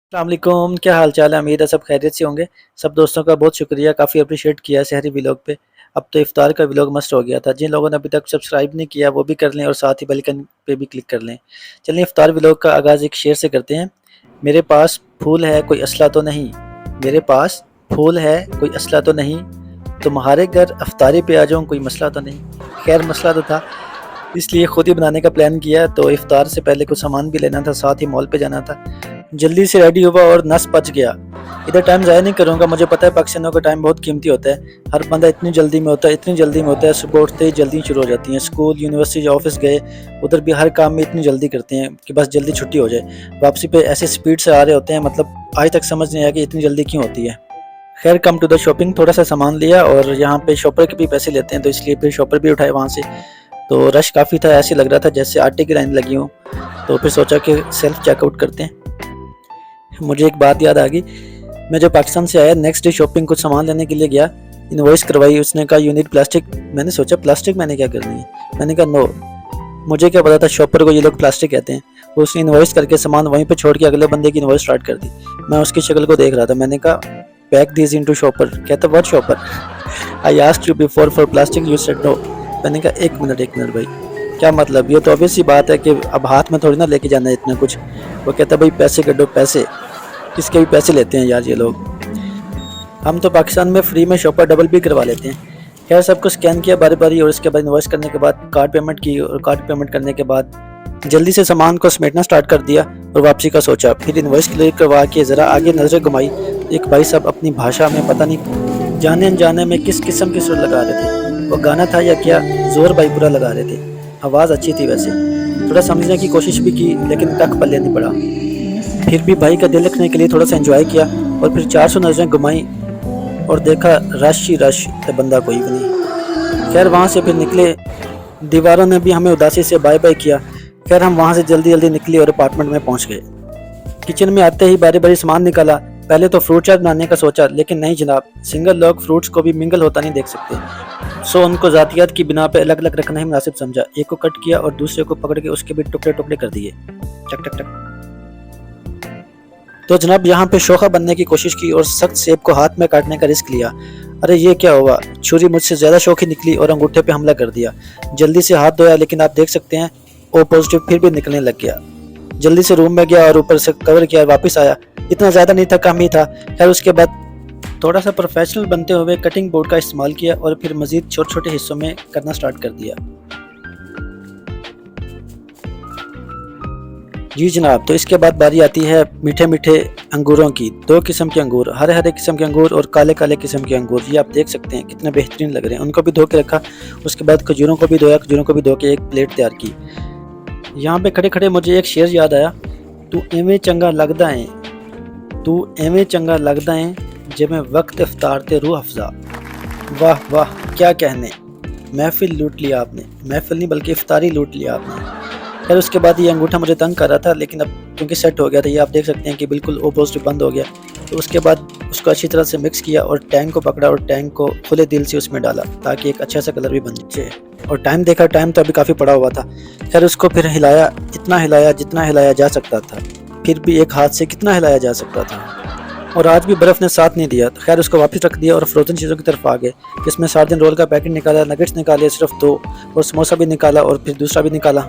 अस्सलाम वालेकुम, क्या हाल चाल है। उम्मीद है सब खैरियत से होंगे। सब दोस्तों का बहुत शुक्रिया, काफ़ी अप्रिशिएट किया शहरी व्लॉग पे। अब तो इफ्तार का व्लॉग मस्ट हो गया था। जिन लोगों ने अभी तक सब्सक्राइब नहीं किया वो भी कर लें और साथ ही बेल आइकन पे भी क्लिक कर लें। चलिए इफ्तार व्लॉग का आगाज़ एक शेर से करते हैं। मेरे पास फूल है कोई असला तो नहीं, मेरे पास फूल है कोई असला तो नहीं, तुम्हारे घर अफ्तारी पे आ जाऊँ कोई मसला तो नहीं। खैर मसला तो था, इसलिए खुद ही बनाने का प्लान किया। तो इफ्तार से पहले कुछ सामान भी लेना था, साथ ही मॉल पे जाना था। जल्दी से रेडी हुआ और नस बच गया। इधर टाइम ज़ाया नहीं करूँगा, मुझे पता है पाकिस्तानियों का टाइम बहुत कीमती होता है। हर बंदा इतनी जल्दी में होता है, इतनी जल्दी में होता है, सुबह उठते ही जल्दी शुरू हो जाती हैं। स्कूल यूनिवर्सिटी ऑफिस गए, उधर भी हर काम में इतनी जल्दी करते हैं कि बस जल्दी छुट्टी हो जाए। वापसी पे ऐसे स्पीड से आ रहे होते हैं, मतलब आज तक समझ नहीं आया कि इतनी जल्दी क्यों होती है। खैर कम टू द शॉपिंग, थोड़ा सा सामान लिया और यहाँ पे शॉपर के भी पैसे लेते हैं, तो इसलिए फिर शॉपर भी उठाए वहाँ से। तो रश काफ़ी था, ऐसे लग रहा था जैसे आटे की लाइन लगी हो। तो फिर सोचा कि सेल्फ चेकआउट करते हैं। मुझे एक बात याद आ गई, मैं जब पाकिस्तान से आया नेक्स्ट डे शॉपिंग कुछ सामान लेने के लिए गया, इनवॉइस करवाई, उसने कहा यूनिट प्लास्टिक। मैंने सोचा प्लास्टिक मैंने क्या करनी है, मैंने कहा नो, मुझे क्या पता था शॉपर को ये लोग प्लास्टिक कहते हैं। उसने इनवॉइस करके सामान वहीं पे छोड़ के अगले बंदे की इनवॉइस स्टार्ट कर दी। मैं उसकी शक्ल को देख रहा था, मैंने कहा पैक दिस इनटू शॉपर। कहता what shopper, I asked you before for plastic, you said no. मैंने कहा एक मिनट भाई, क्या मतलब, ये तो ऑब्वियस सी बात है कि अब हाथ में थोड़ी ना लेके जाना है इतना कुछ। वो कहता भाई पैसे कटो पैसे, किसके भी पैसे लेते हैं यार ये लोग। हम तो पाकिस्तान में फ्री में शॉपर डबल भी करवा लेते हैं। खैर सबको स्कैन किया बारी बारी और उसके बाद इन्वॉइस करने के बाद कार्ड पेमेंट की, और कार्ड पेमेंट करने के बाद जल्दी से सामान को समेटना स्टार्ट कर दिया और वापसी का सोचा। फिर इन्वॉइस क्लियर करवा के ज़रा आगे नजरें घुमाई, एक भाई साहब अपनी भाषा में पता नहीं जाने अनजाने में किस किस्म की सुर लगा रहे थे। वो गाना था या क्या, जोर भाई पूरा लगा रहे थे। आवाज़ अच्छी थी वैसे, थोड़ा समझने की कोशिश भी की लेकिन कख पल्ले नहीं पड़ा। फिर भी भाई का दिल रखने के लिए थोड़ा सा एंजॉय किया और फिर 400 नजरें घुमाई और देखा रश ही रश, तो बंदा कोई भी नहीं। खैर वहाँ से फिर निकले, दीवारों ने भी हमें उदासी से बाय बाय किया। खैर हम वहाँ से जल्दी जल्दी निकले और अपार्टमेंट में पहुँच गए। किचन में आते ही बारी बारी सामान निकाला। पहले तो फ्रूट चाट बनाने का सोचा, लेकिन नहीं जनाब, सिंगल लोग फ्रूट्स को भी मिंगल होता नहीं देख सकते। सो उनको जातियात की बिना पे अलग अलग रखना ही मुनासिब समझा। एक को कट किया और दूसरे को पकड़ के उसके भी टुकड़े टुकड़े कर दिए, टक टक टक। तो जनाब यहाँ पे शोखा बनने की कोशिश की और सख्त सेब को हाथ में काटने का रिस्क लिया। अरे ये क्या हुआ, छुरी मुझसे ज़्यादा शौकी निकली और अंगूठे पे हमला कर दिया। जल्दी से हाथ धोया लेकिन आप देख सकते हैं ओ पॉजिटिव फिर भी निकलने लग गया। जल्दी से रूम में गया और ऊपर से कवर किया और वापस आया। इतना ज़्यादा नहीं था, कम ही था। खैर उसके बाद थोड़ा सा प्रोफेशनल बनते हुए कटिंग बोर्ड का इस्तेमाल किया और फिर मज़ीद छोटे छोटे हिस्सों में करना स्टार्ट कर दिया। जी जनाब, तो इसके बाद बारी आती है मीठे मीठे अंगूरों की। दो किस्म के अंगूर, हरे हरे किस्म के अंगूर और काले काले किस्म के अंगूर। ये आप देख सकते हैं कितने बेहतरीन लग रहे हैं। उनको भी धो के रखा। उसके बाद खजूरों को भी धोया, खजूरों को भी धो के एक प्लेट तैयार की। यहाँ पे खड़े खड़े मुझे एक शेर याद आया, तू एवें चंगा लगदा है, तू एवें चंगा लगदा है जिवें वक्त इफ्तार ते रूह अफजा। वाह वाह क्या कहने, महफिल लूट लिया आपने, महफिल नहीं बल्कि इफ्तारी लूट लिया आपने। फिर उसके बाद ये अंगूठा मुझे तंग कर रहा था, लेकिन अब क्योंकि सेट हो गया था, ये आप देख सकते हैं कि बिल्कुल ओ पॉजिटिव बंद हो गया। तो उसके बाद उसको अच्छी तरह से मिक्स किया और टैंक को पकड़ा और टैंक को खुले दिल से उसमें डाला ताकि एक अच्छा सा कलर भी बन जाए। और टाइम देखा, टाइम तो अभी काफ़ी पड़ा हुआ था। खैर उसको फिर हिलाया, इतना हिलाया जितना हिलाया जा सकता था, फिर भी एक हाथ से कितना हिलाया जा सकता था। और आज भी बर्फ़ ने साथ नहीं दिया। तो खैर उसको वापस रख दिया और फ्रोजन चीज़ों की तरफ आ गए, जिसमें सार्डिन रोल का पैकेट निकाला, नगेट्स निकाले सिर्फ 2, और समोसा भी निकाला और फिर दूसरा भी निकाला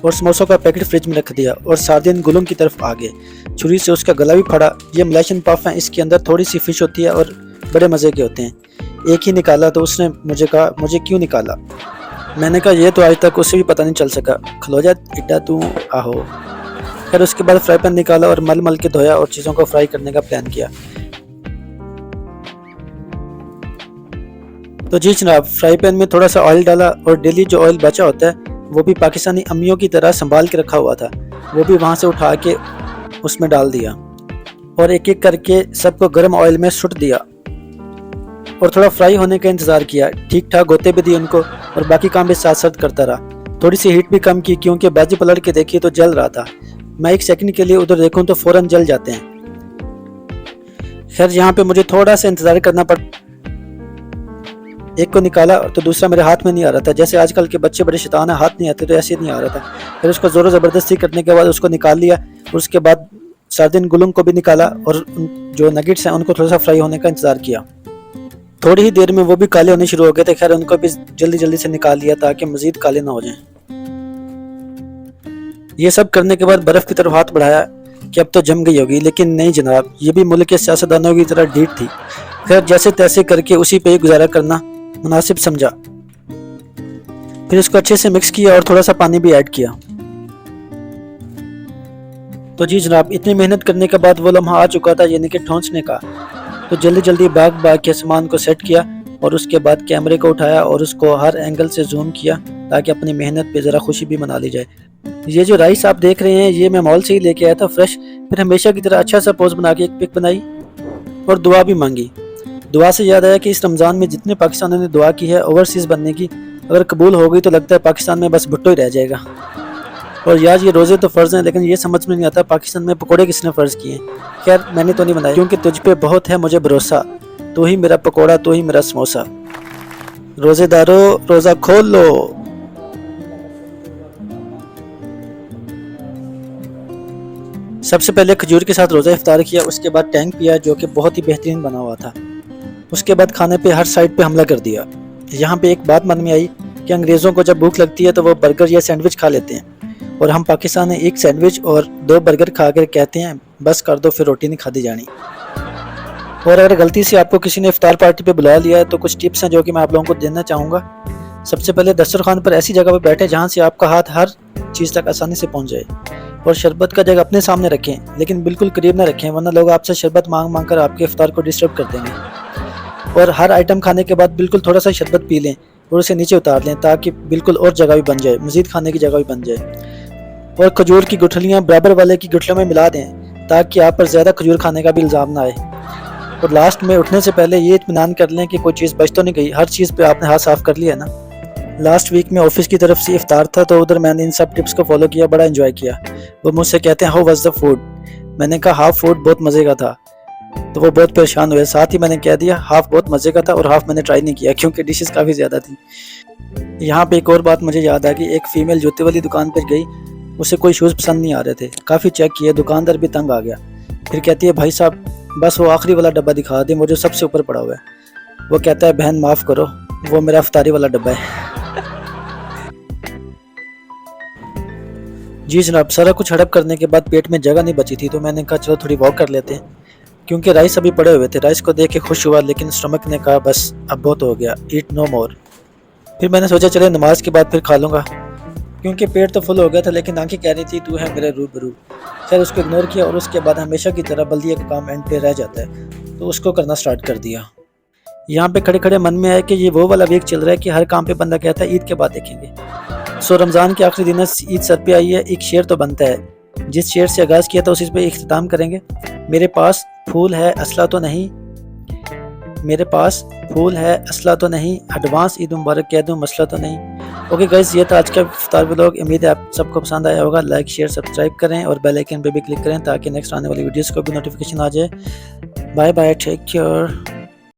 और समोसों का पैकेट फ्रिज में रख दिया और सार्डिन गुलुम की तरफ आ गए। छुरी से उसका गला भी फाड़ा। ये मलेशियन पफ है, इसके अंदर थोड़ी सी फिश होती है और बड़े मज़े के होते हैं। एक ही निकाला तो उसने मुझे कहा मुझे क्यों निकाला। मैंने कहा ये तो आज तक उसे भी पता नहीं चल सका, खलो जा इड्डा तू आहो। फिर उसके बाद फ्राई पैन निकाला और मल मल के धोया और चीज़ों को फ्राई करने का प्लान किया। तो जी जनाब, फ्राई पैन में थोड़ा सा ऑयल डाला और डेली जो ऑयल बचा होता है वो भी पाकिस्तानी अम्मियों की तरह संभाल के रखा हुआ था, वो भी वहाँ से उठा के उसमें डाल दिया और एक एक करके सबको गर्म ऑयल में सुट दिया और थोड़ा फ्राई होने का इंतज़ार किया। ठीक ठाक होते भी दिए उनको और बाकी काम भी साथ साथ करता रहा। थोड़ी सी हीट भी कम की क्योंकि बाजी पलट के देखी तो जल रहा था। मैं एक सेकंड के लिए उधर देखूं तो फ़ौरन जल जाते हैं। खैर यहाँ पे मुझे थोड़ा सा इंतज़ार करना पड़ा। एक को निकाला तो दूसरा मेरे हाथ में नहीं आ रहा था। जैसे आजकल के बच्चे बड़े शैतान हैं, हाथ नहीं आते, तो ऐसे नहीं आ रहा था। फिर उसको ज़ोर ज़बरदस्ती करने के बाद उसको निकाल लिया और उसके बाद सार्दिन गुलुंग को भी निकाला और जो नगेट्स हैं उनको थोड़ा सा फ्राई होने का इंतजार किया। थोड़ी ही देर में वो भी काले होने शुरू हो गए थे। खैर उनको भी जल्दी जल्दी से निकाल लिया ताकि मजीद काले ना हो जाएं। ये सब करने के बाद बर्फ की तरफ हाथ बढ़ाया कि अब तो जम गई होगी, लेकिन नहीं जनाब, ये भी मुल्क के सियासतदानों की तरह ढीठ थी। खैर जैसे तैसे करके उसी पे ही गुजारा करना मुनासिब समझा। फिर इसको अच्छे से मिक्स किया और थोड़ा सा पानी भी ऐड किया। तो जी जनाब, इतनी मेहनत करने के बाद वो लम्हा आ चुका था, यानी कि ठोंसने का। तो जल्दी जल्दी भाग भाग के सामान को सेट किया और उसके बाद कैमरे को उठाया और उसको हर एंगल से जूम किया ताकि अपनी मेहनत पे ज़रा खुशी भी मना ली जाए। ये जो राइस आप देख रहे हैं ये मैं मॉल से ही लेके आया था फ्रेश। फिर हमेशा की तरह अच्छा सा पोज बना के एक पिक बनाई और दुआ भी मांगी। दुआ से याद आया कि इस रमज़ान में जितने पाकिस्तानियों ने दुआ की है ओवरसीज़ बनने की, अगर कबूल हो गई तो लगता है पाकिस्तान में बस भुट्टो ही रह जाएगा। और यार ये रोज़े तो फ़र्ज़ हैं, लेकिन ये समझ में नहीं आता पाकिस्तान में पकोड़े किसने फ़र्ज़ किए। खैर मैंने तो नहीं बनाए, क्योंकि तुझ पे बहुत है मुझे भरोसा, तू ही मेरा पकोड़ा, तू ही मेरा समोसा। रोज़ेदारों रोज़ा खोल लो। सबसे पहले खजूर के साथ रोज़ा इफ्तार किया, उसके बाद टैंक पिया जो कि बहुत ही बेहतरीन बना हुआ था। उसके बाद खाने पे हर साइड पे हमला कर दिया। यहाँ पे एक बात मन में आई कि अंग्रेज़ों को जब भूख लगती है तो वो बर्गर या सैंडविच खा लेते हैं, और हम पाकिस्तान में एक सैंडविच और 2 बर्गर खा कर कहते हैं बस कर दो, फिर रोटी नहीं खाती जानी। और अगर गलती से आपको किसी ने इफ्तार पार्टी पे बुला लिया है तो कुछ टिप्स हैं जो कि मैं आप लोगों को देना चाहूँगा। सबसे पहले दस्तरखान पर ऐसी जगह पर बैठे जहाँ से आपका हाथ हर चीज़ तक आसानी से पहुँच जाए, और शरबत का जग अपने सामने रखें, लेकिन बिल्कुल करीब ना रखें, वरना लोग आपसे शरबत मांग मांग कर आपके इफ्तार को डिस्टर्ब कर देंगे। और हर आइटम खाने के बाद बिल्कुल थोड़ा सा शरबत पी लें और उसे नीचे उतार लें ताकि बिल्कुल और जगह भी बन जाए, मज़ीद खाने की जगह भी बन जाए। और खजूर की गुठलियाँ बराबर वाले की गुठलियों में मिला दें ताकि आप पर ज़्यादा खजूर खाने का भी इल्ज़ाम ना आए। और लास्ट में उठने से पहले ये इत्मीनान कर लें कि कोई चीज़ बच तो नहीं गई, हर चीज़ पे आपने हाथ साफ़ कर लिया है ना। लास्ट वीक में ऑफिस की तरफ से इफ्तार था तो उधर मैंने इन सब टिप्स को फॉलो किया, बड़ा एंजॉय किया। वो मुझसे कहते हैं हाउ वाज द फूड। मैंने कहा हाफ फूड बहुत मज़े का था, तो वो बहुत परेशान हुए। साथ ही मैंने कह दिया हाफ बहुत मज़े का था और हाफ मैंने ट्राई नहीं किया क्योंकि डिशेस काफ़ी ज़्यादा थी। यहाँ पे एक और बात मुझे याद आ गई, एक फ़ीमेल जूते वाली दुकान पर गई, उसे कोई शूज़ पसंद नहीं आ रहे थे, काफ़ी चेक किए, दुकानदार भी तंग आ गया। फिर कहती है भाई साहब बस वो आखिरी वाला डब्बा दिखा दे, वो जो सबसे ऊपर पड़ा हुआ है। वो कहता है बहन माफ़ करो, वो मेरा इफ्तारी वाला डब्बा है। जी जनाब, सारा कुछ हड़प करने के बाद पेट में जगह नहीं बची थी तो मैंने कहा चलो थोड़ी वॉक कर लेते हैं, क्योंकि राइस अभी पड़े हुए थे। राइस को देख के खुश हुआ, लेकिन स्टमक ने कहा बस अब बहुत हो गया, ईट नो मोर। फिर मैंने सोचा चले नमाज के बाद फिर खा लूँगा, क्योंकि पेट तो फुल हो गया था लेकिन आंखें कह रही थी तू है मेरे रूबरू। खैर उसको इग्नोर किया और उसके बाद हमेशा की तरह बल्दिया का काम एंड पे रह जाता है तो उसको करना स्टार्ट कर दिया। यहाँ पे खड़े खड़े मन में आया कि ये वो वाला वीक चल रहा है कि हर काम पे बंदा कहता है ईद के बाद देखेंगे। सो रमज़ान के आखिरी दिन ईद सर पे आई है, एक शेर तो बनता है, जिस शेर से आगाज़ किया था उसी पे इख्तिताम करेंगे। मेरे पास फूल है असला तो नहीं, मेरे पास फूल है असला तो नहीं, एडवांस ईद मुबारक कह दूँ मसला तो नहीं। ओके गाइस, ये था आज का इफ्तार व्लॉग। उम्मीद है आप सबको पसंद आया होगा। लाइक शेयर सब्सक्राइब करें और बेल आइकन पे भी क्लिक करें ताकि नेक्स्ट आने वाली वीडियोस को भी नोटिफिकेशन आ जाए। Bye bye, take care.